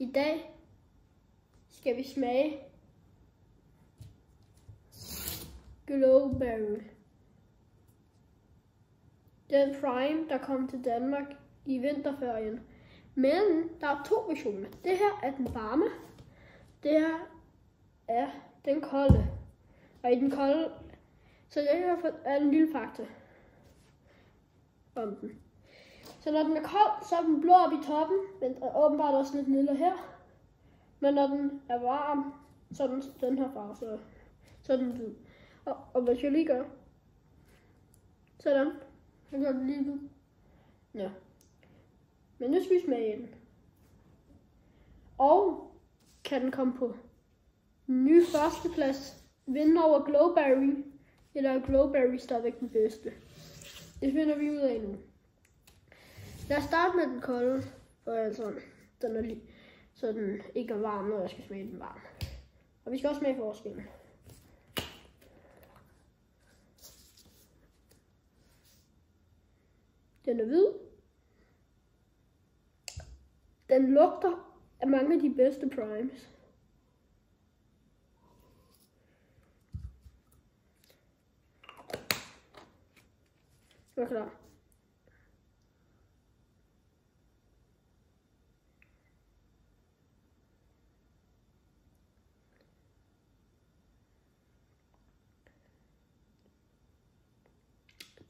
I dag skal vi smage Glowberry. Den prime, der kom til Danmark i vinterferien. Men der er 2 versioner. Det her er den varme. Det her er den kolde. Og i den kolde, så det her er en lille fakta om den. Så når den er kold, så er den blå op i toppen, men er åbenbart også lidt lille her. Men når den er varm, så er den her farve, så er den hvid. Og hvis jeg lige gør sådan, så gør den lige hvid. Ja. Men nu skal vi smage den. Og kan den komme på ny førsteplads, vinde over Glowberry, eller er Glowberry stadigvæk den bedste? Det finder vi ud af nu. Lad os starte med den kolde, og altså, den er lige, så den ikke er varm, når jeg skal smage den varm. Og vi skal også smage forskellen. Den er hvid. Den lugter af mange af de bedste primes. Jeg er klar.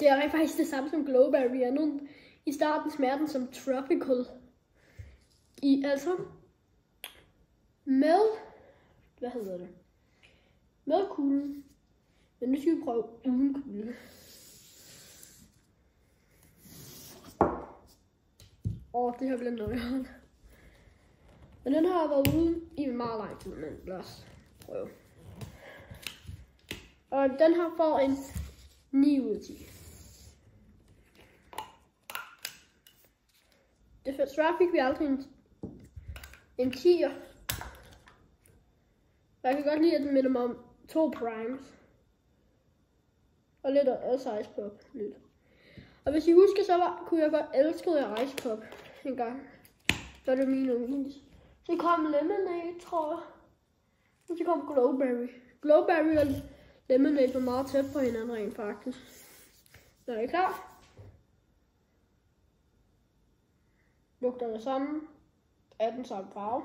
Det er faktisk det samme som Glowberry. I starten smager den som tropical. Altså med, med kulden. Men nu skal vi prøve uden kulde. Det her bliver nøjeren. Men den har været ude i meget lang tid, men lad os prøve. Og den her får en 9 ud af 10. Det første fik vi aldrig en 10'er. Jeg kan godt lide, at den minder mig om 2 primes. Og lidt også Ice Pop. Lidt. Og hvis I husker, så kunne jeg godt elske Ice Pop en gang. Så var det min yndlings. Så kom Lemonade, tror jeg. Og så kom Glowberry. Glowberry og Lemonade var meget tæt på hinanden rent faktisk. Så er I klar? Lugter det sammen. Er den samme farve.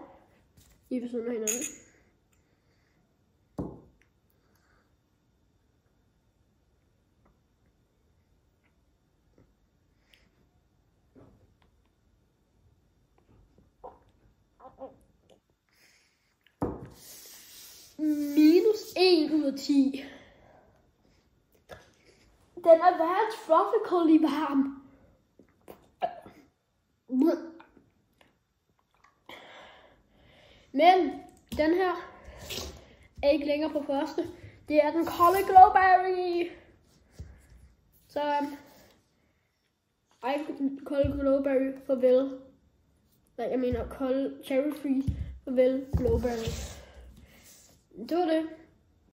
I ved siden af hinanden. Minus 1 ud af 10. Den er værre tropically varm. Men den her er ikke længere på første. Det er den kolde Glowberry. Så kold Glowberry, farvel. Nej, jeg mener kold Cherry Freeze, farvel Glowberry. Det var det.